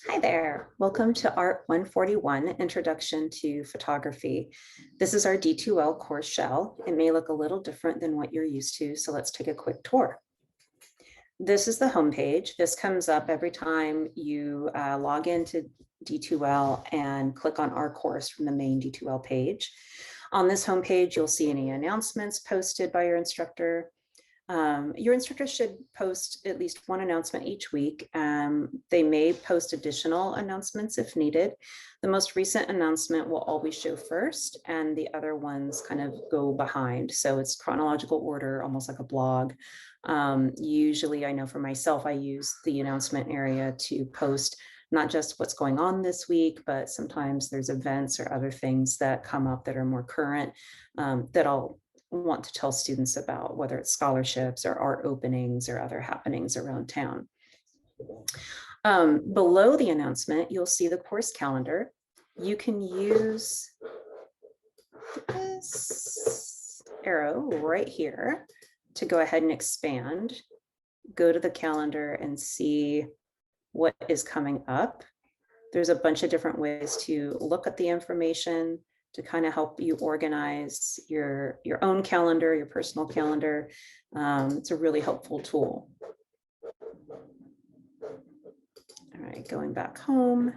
Hi there, welcome to Art 141, Introduction to Photography. This is our D2L course shell. It may look a little different than what you're used to, so let's take a quick tour. This is the homepage. This comes up every time you log into D2L and click on our course from the main D2L page. On this homepage, you'll see any announcements posted by your instructor. Your instructor should post at least one announcement each week. They may post additional announcements if needed. The most recent announcement will always show first, and the other ones kind of go behind. So it's chronological order, almost like a blog. Usually, I know for myself, I use the announcement area to post not just what's going on this week, but sometimes there's events or other things that come up that are more current that I'll want to tell students about, whether it's scholarships or art openings or other happenings around town. Below the announcement, you'll see the course calendar. You can use this arrow right here to go ahead and expand, go to the calendar and see what is coming up. There's a bunch of different ways to look at the information to kind of help you organize your own calendar, your personal calendar. It's a really helpful tool. All right, going back home,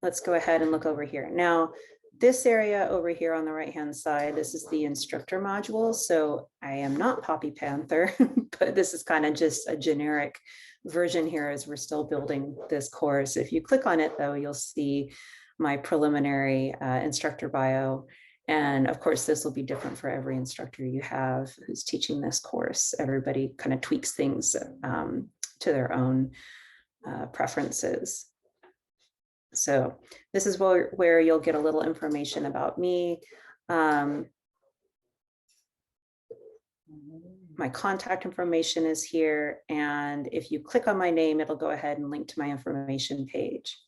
let's go ahead and look over here. Now, this area over here on the right-hand side, this is the instructor module. So I am not Poppy Panther, but this is kind of just a generic version here as we're still building this course. If you click on it though, you'll see my preliminary instructor bio. And of course, this will be different for every instructor you have who's teaching this course. Everybody kind of tweaks things to their own preferences. So this is where you'll get a little information about me. My contact information is here. And if you click on my name, it'll go ahead and link to my information page.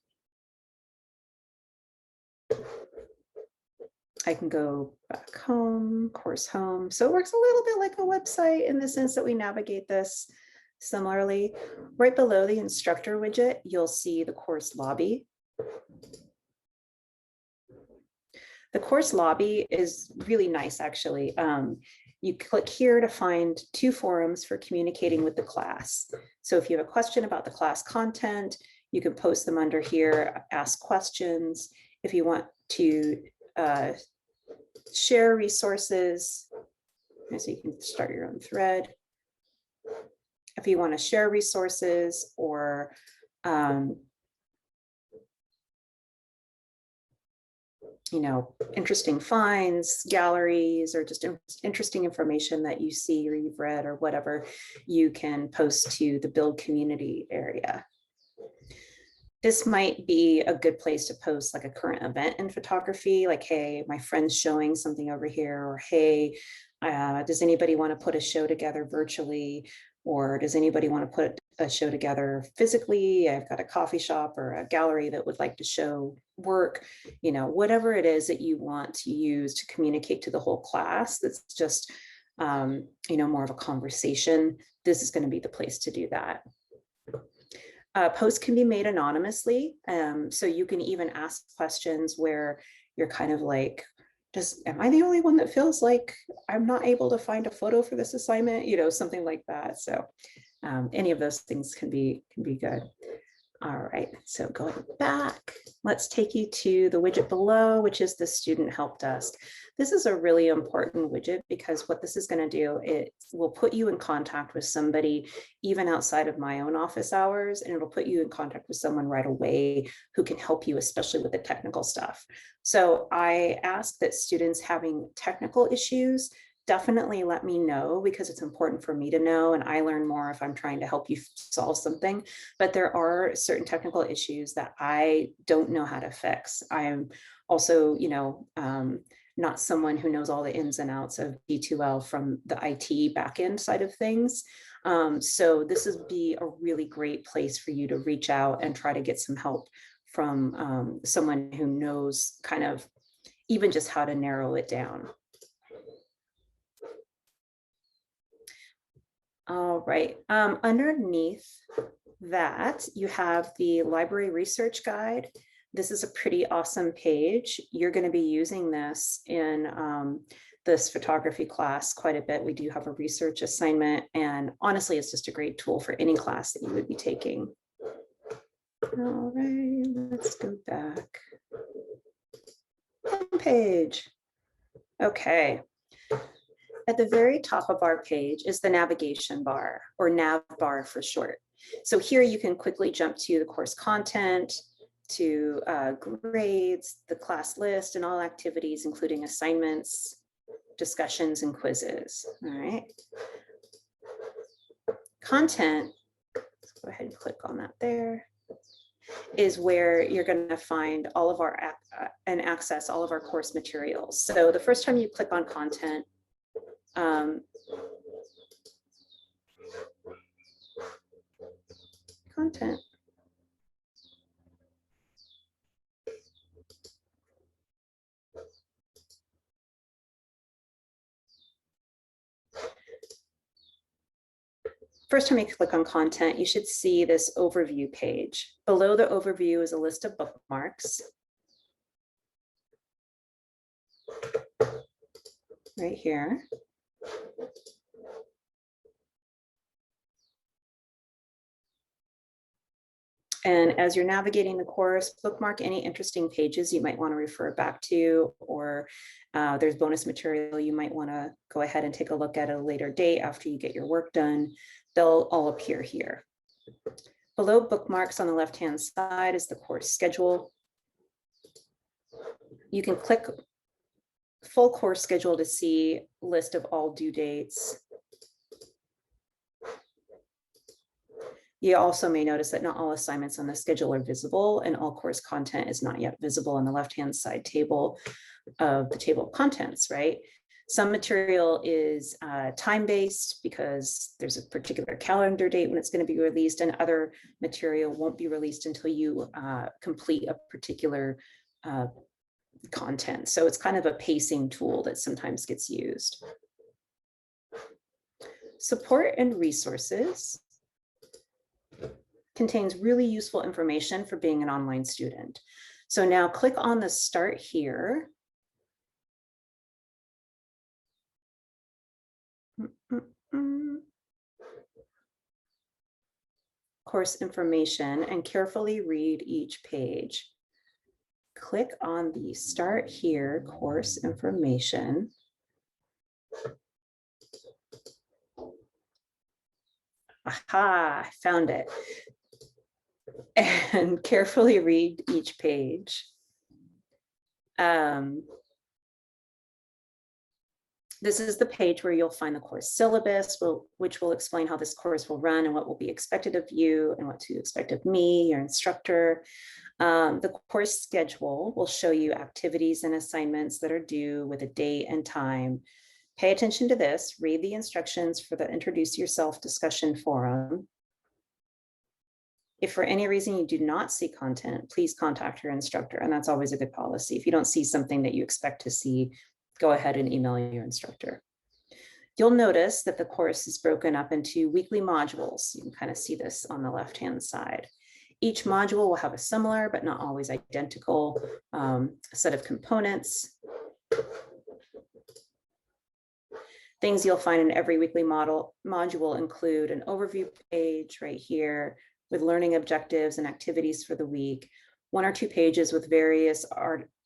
I can go back home, course home. So it works a little bit like a website in the sense that we navigate this similarly. Right below the instructor widget, you'll see the course lobby. The course lobby is really nice, actually. You click here to find two forums for communicating with the class. So if you have a question about the class content, you can post them under here, ask questions. If you want to share resources, so you can start your own thread. If you want to share resources or interesting finds, galleries, or just interesting information that you see or you've read or whatever, you can post to the build community area. This might be a good place to post like a current event in photography, like, hey, my friend's showing something over here, or hey, does anybody want to put a show together virtually? Or does anybody want to put a show together physically? I've got a coffee shop or a gallery that would like to show work, whatever it is that you want to use to communicate to the whole class. That's just, more of a conversation. This is going to be the place to do that. Posts can be made anonymously. So you can even ask questions where you're kind of like, am I the only one that feels like I'm not able to find a photo for this assignment? Something like that. So any of those things can be good. All right, so going back, let's take you to the widget below, which is the student help desk. This is a really important widget because what this is going to do, it will put you in contact with somebody even outside of my own office hours, and it'll put you in contact with someone right away who can help you, especially with the technical stuff. So I ask that students having technical issues definitely let me know, because it's important for me to know, and I learn more if I'm trying to help you solve something. But there are certain technical issues that I don't know how to fix. I am also, not someone who knows all the ins and outs of D2L from the IT backend side of things. So this would be a really great place for you to reach out and try to get some help from someone who knows kind of even just how to narrow it down. All right, underneath that, you have the library research guide. This is a pretty awesome page. You're going to be using this in this photography class quite a bit. We do have a research assignment, and honestly, it's just a great tool for any class that you would be taking. All right, let's go back. Page. Okay. At the very top of our page is the navigation bar, or nav bar for short. So here you can quickly jump to the course content, to grades, the class list, and all activities, including assignments, discussions, and quizzes. All right. Content, let's go ahead and click on that there, is where you're going to find all of our and access all of our course materials. So the first time you click on content, First time you click on content, you should see this overview page. Below the overview is a list of bookmarks. Right here. And as you're navigating the course, bookmark any interesting pages you might want to refer back to, or there's bonus material you might want to go ahead and take a look at a later date after you get your work done. They'll all appear here. Below bookmarks on the left-hand side is the course schedule. You can click full course schedule to see a list of all due dates. You also may notice that not all assignments on the schedule are visible, and all course content is not yet visible on the left-hand side table of the table of contents, right? Some material is time-based because there's a particular calendar date when it's going to be released, and other material won't be released until you complete a particular content. So it's kind of a pacing tool that sometimes gets used. Support and resources contains really useful information for being an online student. So now click on the Start Here. Course information, and carefully read each page. Click on the Start Here course information. Aha, I found it. And carefully read each page. This is the page where you'll find the course syllabus, which will explain how this course will run and what will be expected of you and what to expect of me, your instructor. The course schedule will show you activities and assignments that are due with a date and time. Pay attention to this. Read the instructions for the Introduce Yourself discussion forum. If for any reason you do not see content, please contact your instructor, and that's always a good policy. If you don't see something that you expect to see, go ahead and email your instructor. You'll notice that the course is broken up into weekly modules. You can kind of see this on the left-hand side. Each module will have a similar, but not always identical, set of components. Things you'll find in every weekly module include an overview page right here with learning objectives and activities for the week, 1 or 2 pages with various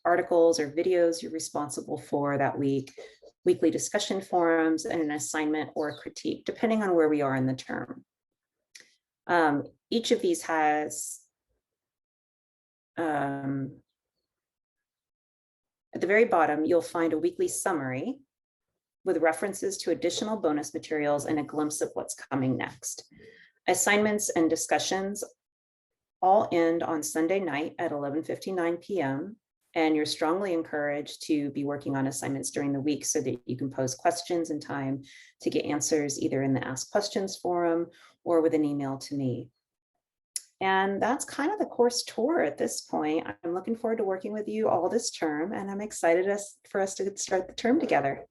articles or videos you're responsible for that week, weekly discussion forums, and an assignment or a critique, depending on where we are in the term. Each of these has, at the very bottom, you'll find a weekly summary with references to additional bonus materials and a glimpse of what's coming next. Assignments and discussions all end on Sunday night at 11:59 p.m. And you're strongly encouraged to be working on assignments during the week so that you can pose questions in time to get answers either in the Ask Questions forum or with an email to me. And that's kind of the course tour at this point. I'm looking forward to working with you all this term, and I'm excited for us to start the term together.